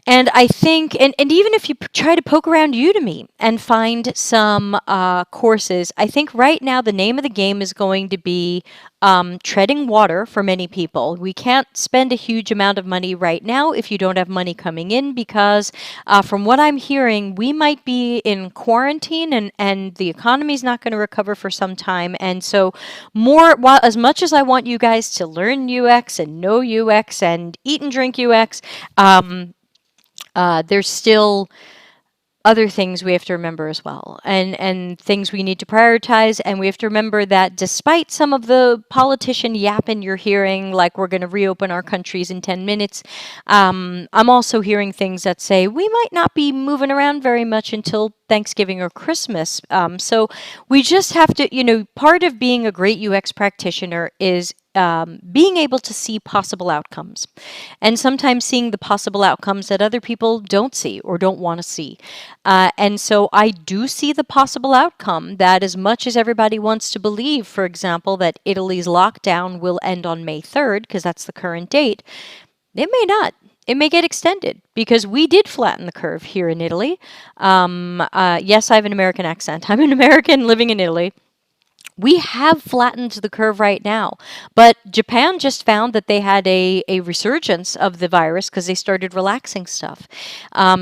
And I think, and even if you try to poke around Udemy and find some courses, I think right now the name of the game is going to be treading water for many people. We can't spend a huge amount of money right now if you don't have money coming in, because from what I'm hearing, we might be in quarantine and the economy's not going to recover for some time. And so as much as I want you guys to learn UX and know UX and eat and drink UX, there's still other things we have to remember as well, and things we need to prioritize. And we have to remember that despite some of the politician yapping you're hearing, like we're going to reopen our countries in 10 minutes, I'm also hearing things that say we might not be moving around very much until Thanksgiving or Christmas. So we just have to, part of being a great UX practitioner is being able to see possible outcomes, and sometimes seeing the possible outcomes that other people don't see or don't want to see. And so I do see the possible outcome that, as much as everybody wants to believe, for example, that Italy's lockdown will end on May 3rd, because that's the current date, it may not. It may get extended, because we did flatten the curve here in Italy. Yes, I have an American accent. I'm an American living in Italy. We have flattened the curve right now, but Japan just found that they had a resurgence of the virus because they started relaxing stuff.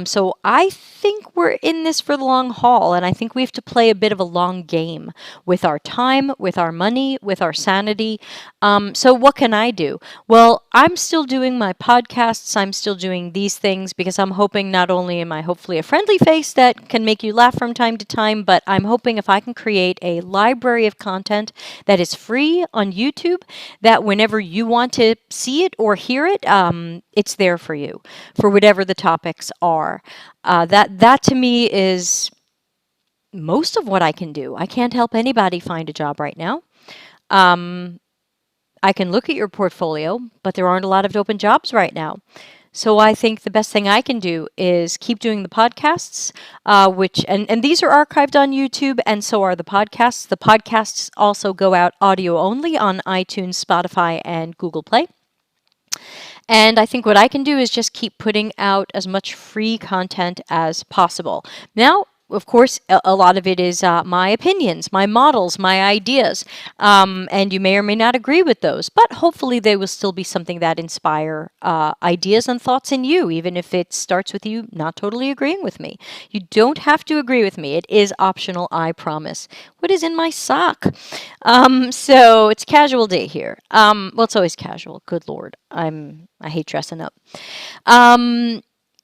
So I think we're in this for the long haul, and I think we have to play a bit of a long game with our time, with our money, with our sanity. So what can I do? Well, I'm still doing my podcasts. I'm still doing these things because I'm hoping not only am I hopefully a friendly face that can make you laugh from time to time, but I'm hoping if I can create a library of content that is free on YouTube, that whenever you want to see it or hear it, it's there for you, for whatever the topics are. That to me is most of what I can do. I can't help anybody find a job right now. I can look at your portfolio, but there aren't a lot of open jobs right now. So I think the best thing I can do is keep doing the podcasts, and these are archived on YouTube, and so are the podcasts. The podcasts also go out audio only on iTunes, Spotify, and Google Play. And I think what I can do is just keep putting out as much free content as possible. Now, of course, a lot of it is my opinions, my models, my ideas, and you may or may not agree with those, but hopefully they will still be something that inspire ideas and thoughts in you, even if it starts with you not totally agreeing with me. You don't have to agree with me. It is optional, I promise. What is in my sock? So it's casual day here. Well, it's always casual. Good Lord. I hate dressing up.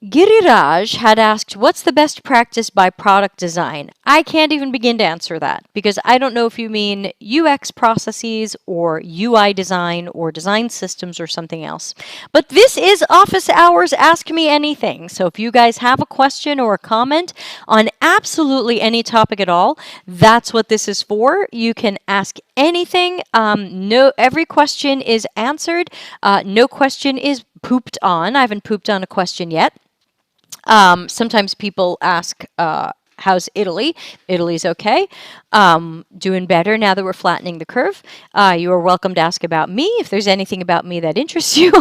Giriraj had asked, what's the best practice by product design? I can't even begin to answer that because I don't know if you mean UX processes or UI design or design systems or something else. But this is office hours, ask me anything. So if you guys have a question or a comment on absolutely any topic at all, that's what this is for. You can ask anything. No, every question is answered. No question is pooped on. I haven't pooped on a question yet. Sometimes people ask, how's Italy? Italy's okay. Doing better now that we're flattening the curve. You are welcome to ask about me if there's anything about me that interests you.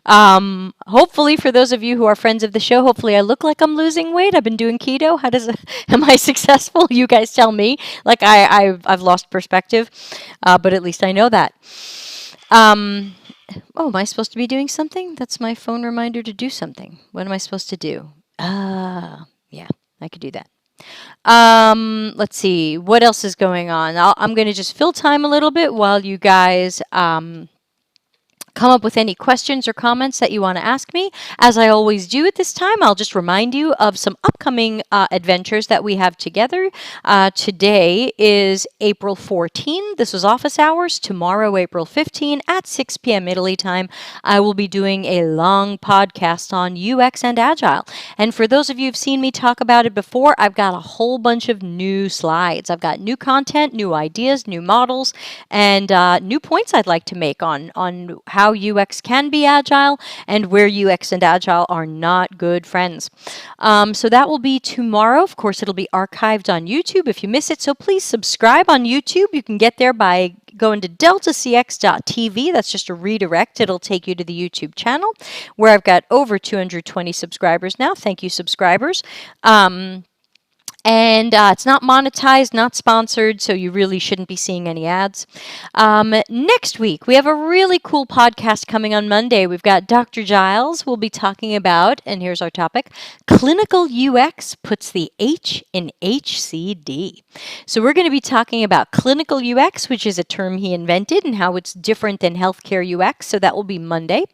Hopefully, for those of you who are friends of the show, hopefully I look like I'm losing weight. I've been doing keto. Am I successful? You guys tell me. Like I've lost perspective, but at least I know that. Oh, am I supposed to be doing something? That's my phone reminder to do something. What am I supposed to do? Yeah, I could do that. Let's see. What else is going on? I'm going to just fill time a little bit while you guys come up with any questions or comments that you want to ask me. As I always do at this time, I'll just remind you of some upcoming adventures that we have together. Today is April 14. This was office hours. Tomorrow, April 15 at 6 p.m. Italy time, I will be doing a long podcast on UX and Agile. And for those of you who've seen me talk about it before, I've got a whole bunch of new slides. I've got new content, new ideas, new models, and new points I'd like to make on how UX can be agile and where UX and agile are not good friends. So that will be tomorrow. Of course, it'll be archived on YouTube if you miss it. So please subscribe on YouTube. You can get there by going to deltacx.tv. That's just a redirect. It'll take you to the YouTube channel where I've got over 220 subscribers now. Thank you, subscribers. And it's not monetized, not sponsored, so you really shouldn't be seeing any ads. Next week, we have a really cool podcast coming on Monday. We've got Dr. Giles. We'll be talking about, and here's our topic, clinical UX puts the H in HCD. So we're going to be talking about clinical UX, which is a term he invented, and how it's different than healthcare UX. So that will be Monday.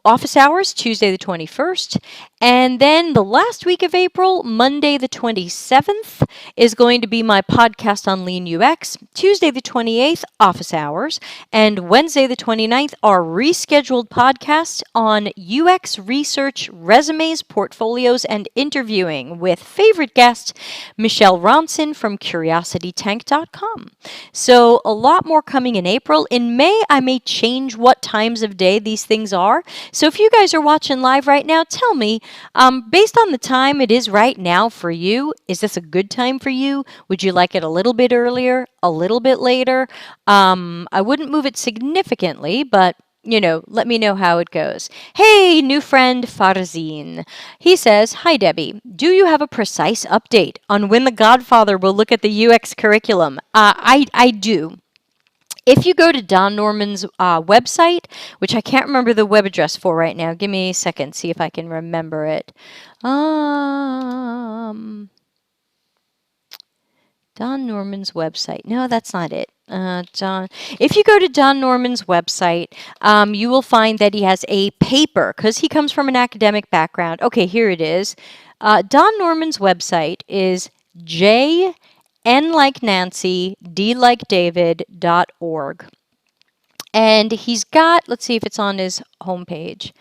Office hours, Tuesday the 21st. And then the last week of April, Monday the 27th, is going to be my podcast on Lean UX. Tuesday the 28th, office hours. And Wednesday the 29th, our rescheduled podcast on UX research, resumes, portfolios, and interviewing with favorite guest, Michelle Ronson from CuriosityTank.com. So a lot more coming in April. In May, I may change what times of day these things are. So if you guys are watching live right now, tell me, based on the time it is right now for you, is this a good time for you? Would you like it a little bit earlier, a little bit later? I wouldn't move it significantly, but let me know how it goes. Hey, new friend Farzin. He says, hi, Debbie. Do you have a precise update on when The Godfather will look at the UX curriculum? I do. If you go to Don Norman's website, which I can't remember the web address for right now. Give me a second, see if I can remember it. Don Norman's website. No, that's not it. If you go to Don Norman's website, you will find that he has a paper, because he comes from an academic background. Okay, here it is. Don Norman's website is N like Nancy, D like David.org. And he's got, let's see if it's on his homepage.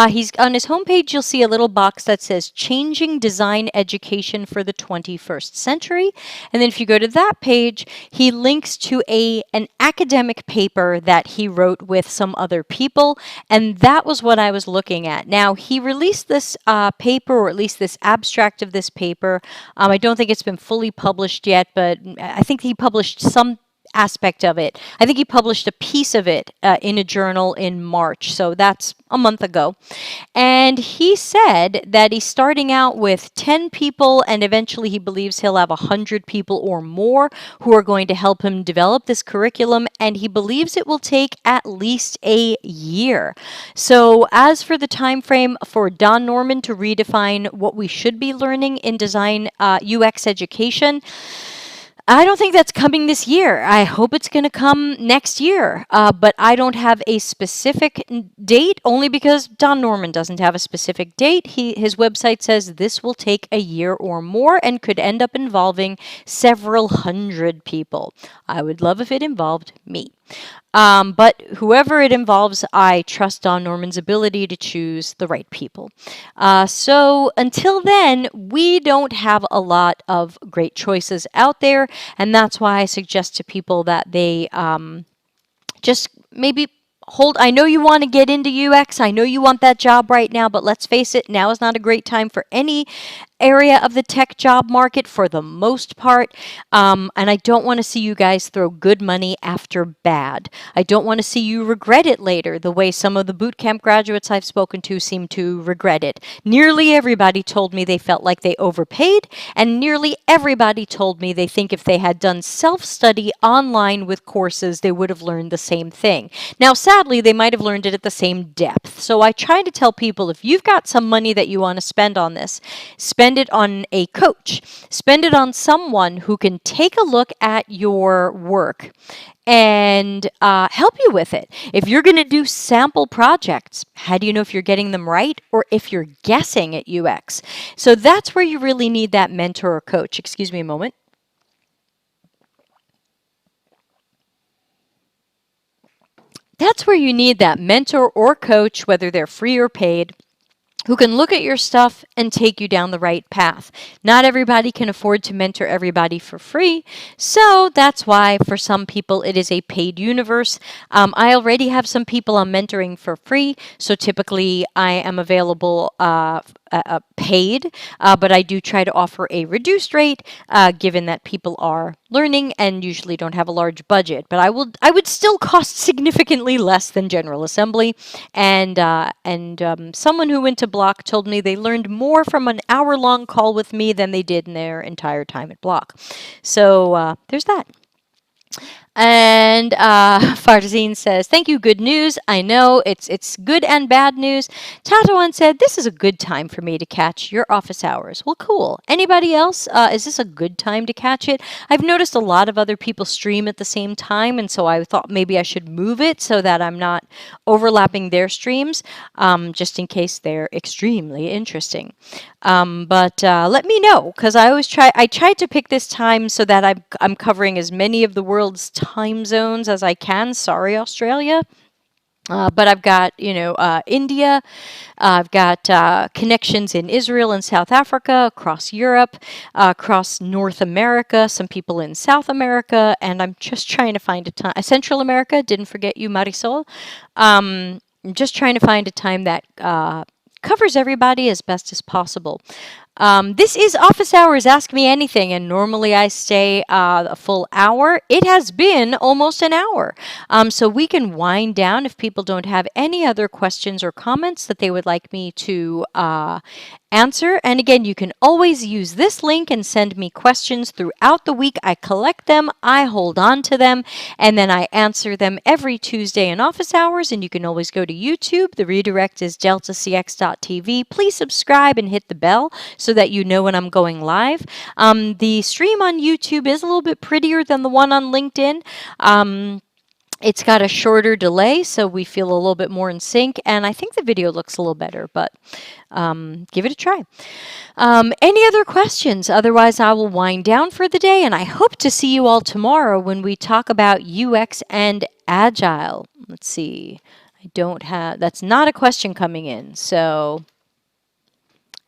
He's on his homepage, you'll see a little box that says Changing Design Education for the 21st Century. And then if you go to that page, he links to an academic paper that he wrote with some other people. And that was what I was looking at. Now, he released this paper, or at least this abstract of this paper. I don't think it's been fully published yet, but I think he published some aspect of it. I think he published a piece of it in a journal in March, so that's a month ago. And he said that he's starting out with 10 people, and eventually he believes he'll have 100 people or more who are going to help him develop this curriculum, and he believes it will take at least a year. So as for the time frame for Don Norman to redefine what we should be learning in design UX education, I don't think that's coming this year. I hope it's going to come next year, but I don't have a specific date, only because Don Norman doesn't have a specific date. His website says this will take a year or more and could end up involving several hundred people. I would love if it involved me. But whoever it involves, I trust Don Norman's ability to choose the right people. So until then, we don't have a lot of great choices out there, and that's why I suggest to people that they just maybe hold. I know you want to get into UX. I know you want that job right now, but let's face it, now is not a great time for any area of the tech job market for the most part. And I don't want to see you guys throw good money after bad. I don't want to see you regret it later, the way some of the bootcamp graduates I've spoken to seem to regret it. Nearly everybody told me they felt like they overpaid, and nearly everybody told me they think if they had done self-study online with courses, they would have learned the same thing. Now, sadly, they might have learned it at the same depth. So I try to tell people, if you've got some money that you want to spend on this, spend it on a coach. Spend it on someone who can take a look at your work and help you with it. If you're going to do sample projects, how do you know if you're getting them right or if you're guessing at UX? So that's where you really need that mentor or coach. Excuse me a moment. That's where you need that mentor or coach, whether they're free or paid, who can look at your stuff and take you down the right path. Not everybody can afford to mentor everybody for free, so that's why for some people it is a paid universe. I already have some people I'm mentoring for free, so typically I am available paid, but I do try to offer a reduced rate, given that people are learning and usually don't have a large budget. But I would still cost significantly less than General Assembly, and someone who went to Block told me they learned more from an hour-long call with me than they did in their entire time at Block. So there's that. And Farzine says, thank you, good news. I know it's good and bad news. Tatouan said, this is a good time for me to catch your office hours. Well, cool. Anybody else? Is this a good time to catch it? I've noticed a lot of other people stream at the same time, and so I thought maybe I should move it so that I'm not overlapping their streams, just in case they're extremely interesting. But let me know, because I tried to pick this time so that I'm covering as many of the world's time zones as I can. Sorry, Australia. But I've got, India. I've got connections in Israel and South Africa, across Europe, across North America, some people in South America, and I'm just trying to find a time. Central America, didn't forget you, Marisol. I'm just trying to find a time that covers everybody as best as possible. This is Office Hours Ask Me Anything, and normally I stay a full hour. It has been almost an hour. So we can wind down if people don't have any other questions or comments that they would like me to answer. And again, you can always use this link and send me questions throughout the week. I collect them, I hold on to them, and then I answer them every Tuesday in Office Hours. And you can always go to YouTube. The redirect is deltacx.tv. Please subscribe and hit the bell so that you know when I'm going live. The stream on YouTube is a little bit prettier than the one on LinkedIn. It's got a shorter delay, so we feel a little bit more in sync, and I think the video looks a little better, but give it a try. Any other questions? Otherwise, I will wind down for the day, and I hope to see you all tomorrow when we talk about UX and Agile. Let's see. That's not a question coming in, so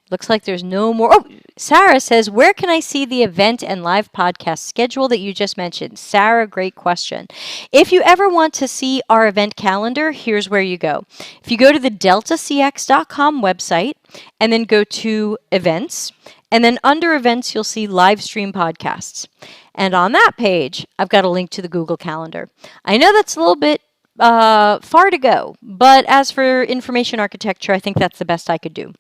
looks like there's no more. Oh, Sarah says, where can I see the event and live podcast schedule that you just mentioned? Sarah, great question. If you ever want to see our event calendar, here's where you go. If you go to the deltacx.com website and then go to events, and then under events, you'll see live stream podcasts. And on that page, I've got a link to the Google Calendar. I know that's a little bit far to go, but as for information architecture, I think that's the best I could do.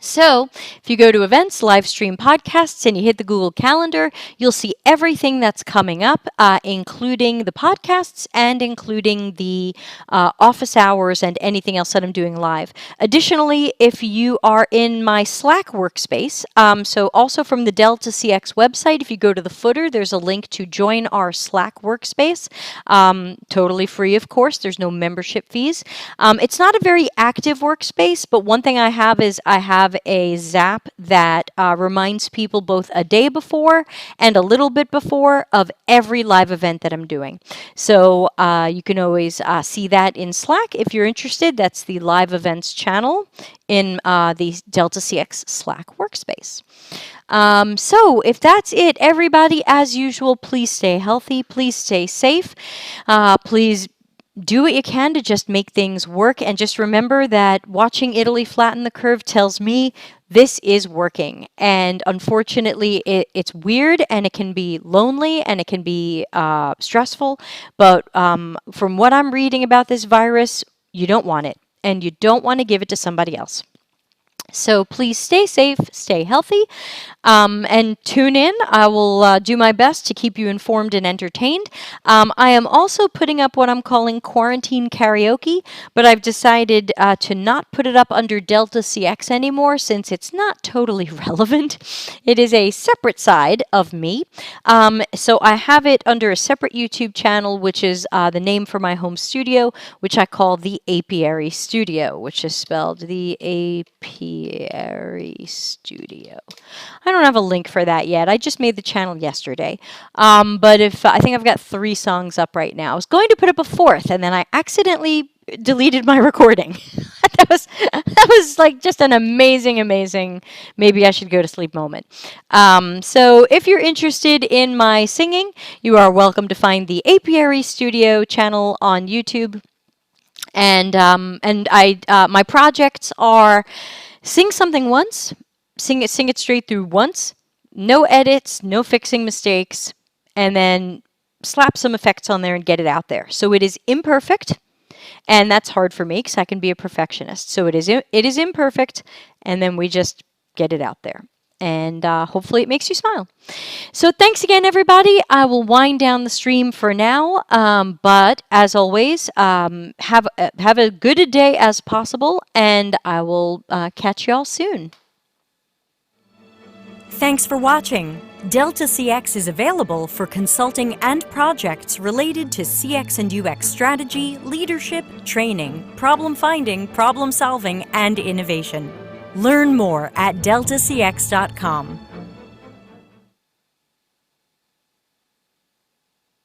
So if you go to events, live stream podcasts, and you hit the Google Calendar, you'll see everything that's coming up, including the podcasts and including the office hours and anything else that I'm doing live. Additionally, if you are in my Slack workspace, so also from the Delta CX website, if you go to the footer, there's a link to join our Slack workspace. Totally free, of course. There's no membership fees. It's not a very active workspace, but one thing I have is I have a Zap that reminds people both a day before and a little bit before of every live event that I'm doing. So you can always see that in Slack if you're interested. That's the live events channel in the Delta CX Slack workspace. So if that's it, everybody, as usual, please stay healthy, please stay safe, please do what you can to just make things work. And just remember that watching Italy flatten the curve tells me this is working. And unfortunately, it's weird and it can be lonely and it can be stressful. But from what I'm reading about this virus, you don't want it. And you don't want to give it to somebody else. So please stay safe, stay healthy, and tune in. I will do my best to keep you informed and entertained. I am also putting up what I'm calling quarantine karaoke, but I've decided to not put it up under Delta CX anymore since it's not totally relevant. It is a separate side of me. So I have it under a separate YouTube channel, which is the name for my home studio, which I call the Apiary Studio, which is spelled the Apiary Studio. I don't have a link for that yet. I just made the channel yesterday. But if I think I've got 3 songs up right now. I was going to put up a 4th, and then I accidentally deleted my recording. that was like just an amazing, maybe I should go to sleep moment. So if you're interested in my singing, you are welcome to find the Apiary Studio channel on YouTube. And my projects are sing something once, sing it straight through once, no edits, no fixing mistakes, and then slap some effects on there and get it out there. So it is imperfect, and that's hard for me because I can be a perfectionist. So it is imperfect, and then we just get it out there. And hopefully it makes you smile. So thanks again, everybody. I will wind down the stream for now. But as always, have a good a day as possible, and I will catch you all soon. Thanks for watching. Delta CX is available for consulting and projects related to CX and UX strategy, leadership, training, problem finding, problem solving, and innovation. Learn more at deltacx.com.